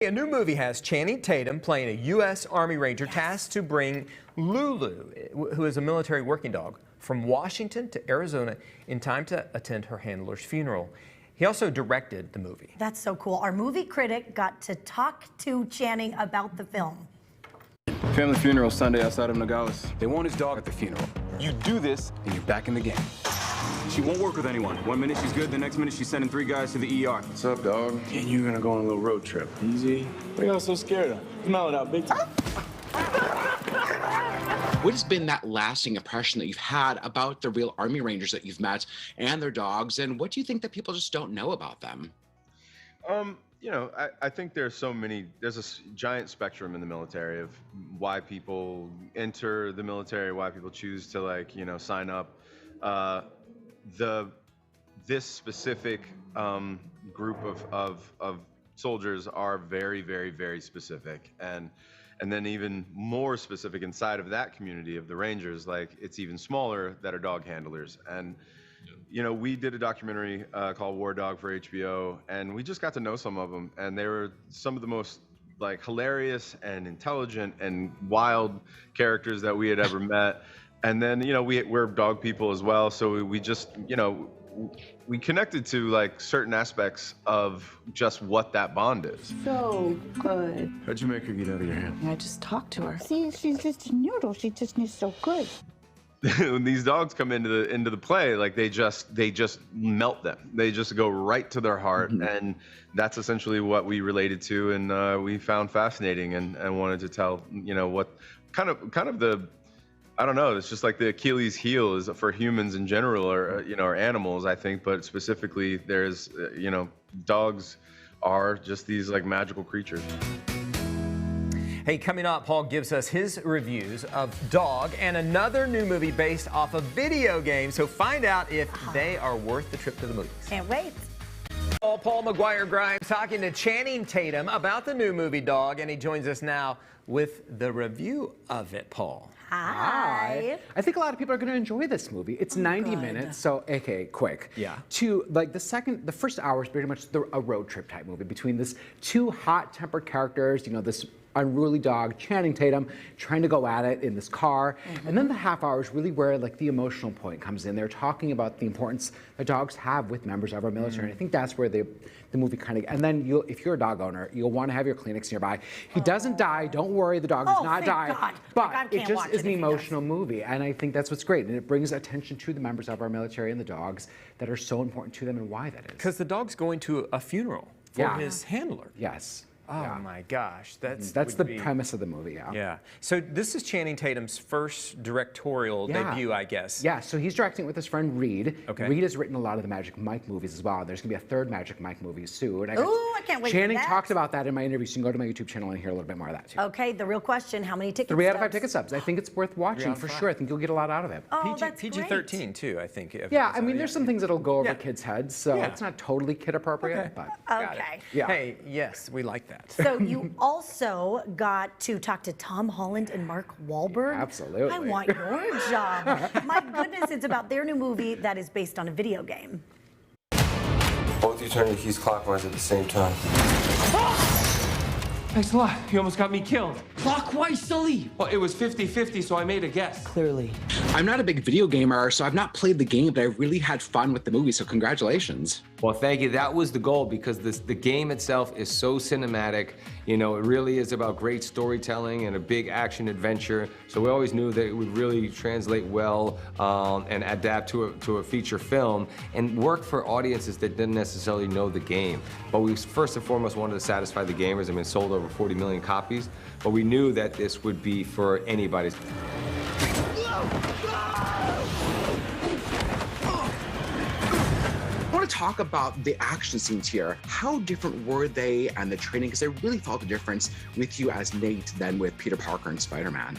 A new movie has Channing Tatum playing a U.S. Army Ranger tasked to bring Lulu, who is a military working dog, from Washington to Arizona in time to attend her handler's funeral. He also directed the movie. That's so cool. Our movie critic got to talk to Channing about the film. Family funeral Sunday outside of Nogales. They want his dog at the funeral. You do this, and you're back in the game. She won't work with anyone. 1 minute she's good, the next minute she's sending 3 guys to the ER. What's up, dog? And you're gonna go on a little road trip. Easy. What are y'all so scared of? You mellowed out big time. What has been that lasting impression that you've had about the real Army Rangers that you've met and their dogs, and what do you think that people just don't know about them? You know, I think there's a giant spectrum in the military of why people enter the military, why people choose to, like, you know, sign up. This specific group of soldiers are very, very, very specific, and then even more specific inside of that community of the Rangers, like, it's even smaller, that are dog handlers. And you know, we did a documentary called War Dog for HBO, and we just got to know some of them, and they were some of the most, like, hilarious and intelligent and wild characters that we had ever met. And then, you know, we're dog people as well, so we just, you know, we connected to, like, certain aspects of just what that bond is. So good. How'd you make her get out of your hand? I just talked to her. See, she's just a noodle. She just is so good. When these dogs come into the play, like, they just melt them. They just go right to their heart, and that's essentially what we related to, and we found fascinating, and wanted to tell, you know, what kind of the, I don't know, it's just like the Achilles heel is for humans in general, or, you know, or animals, I think, but specifically there's, you know, dogs are just these, like, magical creatures. Hey, coming up, Paul gives us his reviews of Dog and another new movie based off a video game. So find out if they are worth the trip to the movies. Can't wait. Paul McGuire-Grimes talking to Channing Tatum about the new movie Dog, and he joins us now with the review of it, Paul. Hi. I think a lot of people are going to enjoy this movie. It's 90 minutes, so okay, quick. Yeah. Like the first hour is pretty much a road trip type movie between this two hot-tempered characters. You know, this unruly dog, Channing Tatum, trying to go at it in this car. And then the half hour is really where, like, the emotional point comes in. They're talking about the importance that dogs have with members of our military. And I think that's where the movie kind of, and then if you're a dog owner, you'll want to have your Kleenex nearby. He doesn't die, don't worry, the dog does not die. God. But it just is an emotional movie, and I think that's what's great. And it brings attention to the members of our military and the dogs that are so important to them, and why that is. Because the dog's going to a funeral for his handler. Yes. Oh my gosh, that's the premise of the movie. Yeah. So this is Channing Tatum's first directorial debut, I guess. Yeah. So he's directing it with his friend Reed. Okay. Reed has written a lot of the Magic Mike movies as well. There's gonna be a third Magic Mike movie soon. Ooh, I can't wait for Channing that. talked about that in my interview. So you can go to my YouTube channel and hear a little bit more of that too. Okay. The real question: how many tickets? 3 out of 5 ticket subs. I think it's worth watching for sure. I think you'll get a lot out of it. Oh, that's PG-13 too, I think. Yeah. I mean, there's some things that'll go over kids' heads, so it's not totally kid appropriate. But Okay. yeah. Hey, yes, we like that. So you also got to talk to Tom Holland and Mark Wahlberg. Absolutely. I want your job. My goodness, it's about their new movie that is based on a video game. Both you turn your keys clockwise at the same time. Thanks a lot. You almost got me killed. Clockwise, Sully? Well, it was 50-50, so I made a guess. Clearly. I'm not a big video gamer, so I've not played the game, but I really had fun with the movie, so congratulations. Well, thank you. That was the goal, because the game itself is so cinematic. You know, it really is about great storytelling and a big action adventure. So we always knew that it would really translate well and adapt to a feature film and work for audiences that didn't necessarily know the game. But we first and foremost wanted to satisfy the gamers. I mean, it sold over 40 million copies, but we knew that this would be for anybody. I want to talk about the action scenes here. How different were they and the training? Because I really felt the difference with you as Nate than with Peter Parker and Spider-Man.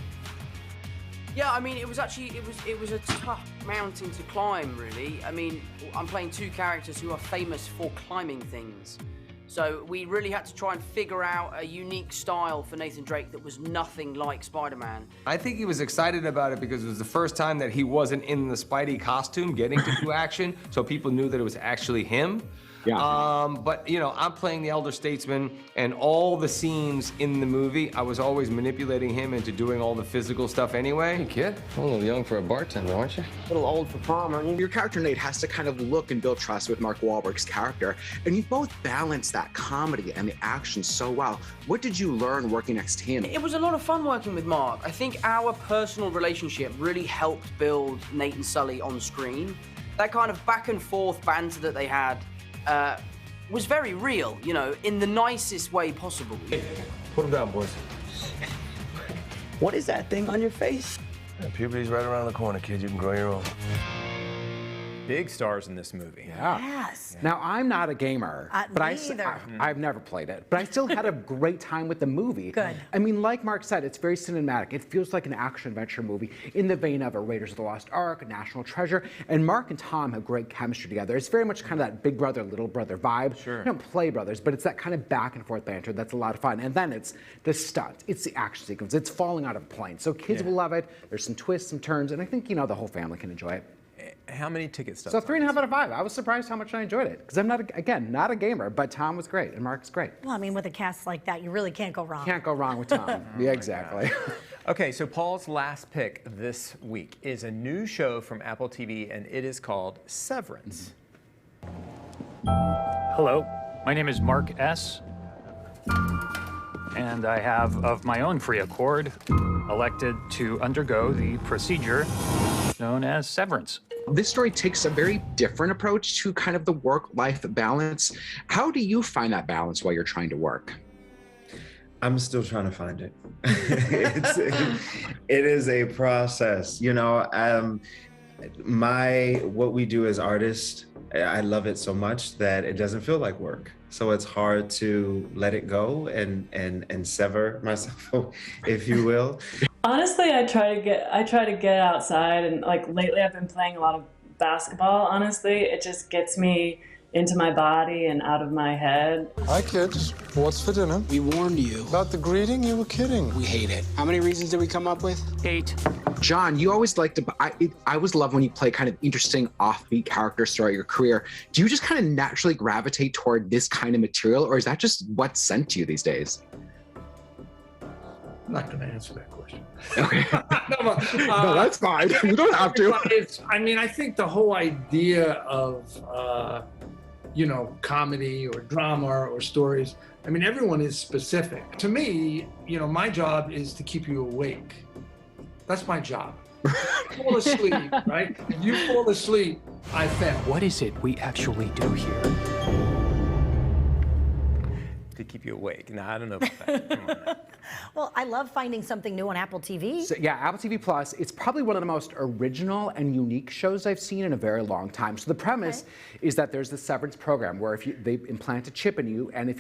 Yeah, I mean, it was a tough mountain to climb, really. I mean, I'm playing two characters who are famous for climbing things. So we really had to try and figure out a unique style for Nathan Drake that was nothing like Spider-Man. I think he was excited about it because it was the first time that he wasn't in the Spidey costume getting to do action, so people knew that it was actually him. Yeah. But you know, I'm playing the elder statesman, and all the scenes in the movie, I was always manipulating him into doing all the physical stuff anyway. Hey, kid. A little young for a bartender, aren't you? A little old for prom, aren't you? Your character, Nate, has to kind of look and build trust with Mark Wahlberg's character, and you both balance that comedy and the action so well. What did you learn working next to him? It was a lot of fun working with Mark. I think our personal relationship really helped build Nate and Sully on screen. That kind of back and forth banter that they had was very real, you know, in the nicest way possible. Hey, put him down, boys. What is that thing on your face? Yeah, puberty's right around the corner, kid. You can grow your own. Big stars in this movie. Yeah. Yes. Now, I'm not a gamer, but I've never played it, but I still had a great time with the movie. Good. I mean, like Mark said, it's very cinematic. It feels like an action-adventure movie in the vein of a Raiders of the Lost Ark, a National Treasure, and Mark and Tom have great chemistry together. It's very much kind of that big brother, little brother vibe. Sure. They don't play brothers, but it's that kind of back and forth banter that's a lot of fun. And then it's the stunt, it's the action sequence, it's falling out of a plane. So kids will love it. There's some twists, some turns, and I think, you know, the whole family can enjoy it. How many ticket stubs? So 3.5 out of 5. I was surprised how much I enjoyed it because I'm not, again, not a gamer, but Tom was great and Mark's great. Well, I mean, with a cast like that, you really can't go wrong. Can't go wrong with Tom. Yeah, exactly. Okay, so Paul's last pick this week is a new show from Apple TV, and it is called Severance. Hello, my name is Mark S. And I have, of my own free accord, elected to undergo the procedure known as severance. This story takes a very different approach to kind of the work-life balance. How do you find that balance while you're trying to work? I'm still trying to find it. It is a process, you know. What we do as artists, I love it so much that it doesn't feel like work. So it's hard to let it go and sever myself, if you will. Honestly, I try to get outside, and like lately I've been playing a lot of basketball. Honestly, it just gets me into my body and out of my head. Hi kids, what's for dinner? We warned you. About the greeting? You were kidding. We hate it. How many reasons did we come up with? 8. John, you always like to, I always love when you play kind of interesting offbeat characters throughout your career. Do you just kind of naturally gravitate toward this kind of material, or is that just what's sent to you these days? I'm not going to answer that question. Okay. No, that's fine. You don't have to. I think the whole idea of, you know, comedy or drama or stories, I mean, everyone is specific. To me, you know, my job is to keep you awake. That's my job. Fall asleep, right? If you fall asleep, I fail. What is it we actually do here? To keep you awake. No, I don't know about that. Come on now. Well, I love finding something new on Apple TV. So, yeah, Apple TV Plus, it's probably one of the most original and unique shows I've seen in a very long time. So the premise is that there's the Severance program where they implant a chip in you, and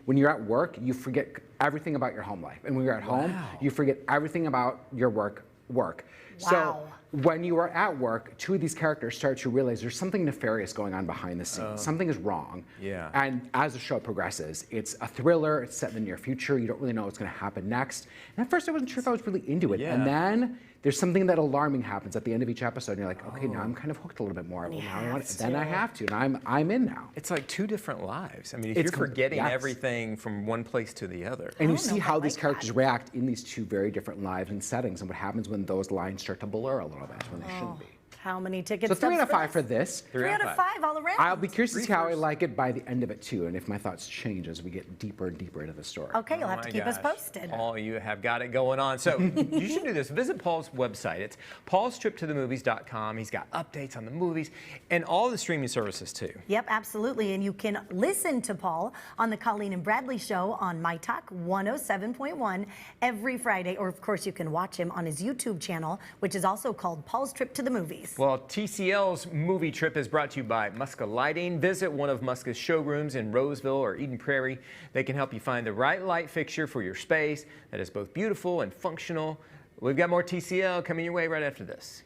when you're at work, you forget everything about your home life. And when you're at home, you forget everything about your work. Wow. So when you are at work, two of these characters start to realize there's something nefarious going on behind the scenes. Something is wrong. Yeah. And as the show progresses, it's a thriller. It's set in the near future. You don't really know what's going to happen next. And at first, I wasn't sure if I was really into it. Yeah. And then there's something that alarming happens at the end of each episode. And you're like, okay, now I'm kind of hooked a little bit more. Well, now I have to. And I'm in now. It's like two different lives. I mean, if you're forgetting everything from one place to the other. And you see how these characters react in these two very different lives and settings, and what happens when those lines start to blur a little bit when they shouldn't be. How many tickets? So 3 out of 5 for this. 3 out of 5 all around. I'll be curious to see how I like it by the end of it too, and if my thoughts change as we get deeper and deeper into the story. Okay, you'll have to keep us posted. Paul, you have got it going on. So you should do this. Visit Paul's website. It's paulstriptothemovies.com. He's got updates on the movies and all the streaming services too. Yep, absolutely. And you can listen to Paul on the Colleen and Bradley Show on My Talk 107.1 every Friday. Or, of course, you can watch him on his YouTube channel, which is also called Paul's Trip to the Movies. Well, TCL's movie trip is brought to you by Muska Lighting. Visit one of Muska's showrooms in Roseville or Eden Prairie. They can help you find the right light fixture for your space that is both beautiful and functional. We've got more TCL coming your way right after this.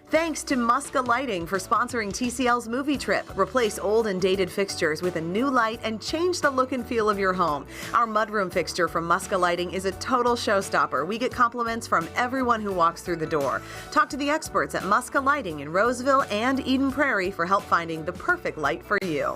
Thanks to Muska Lighting for sponsoring TCL's movie trip. Replace old and dated fixtures with a new light and change the look and feel of your home. Our mudroom fixture from Muska Lighting is a total showstopper. We get compliments from everyone who walks through the door. Talk to the experts at Muska Lighting in Roseville and Eden Prairie for help finding the perfect light for you.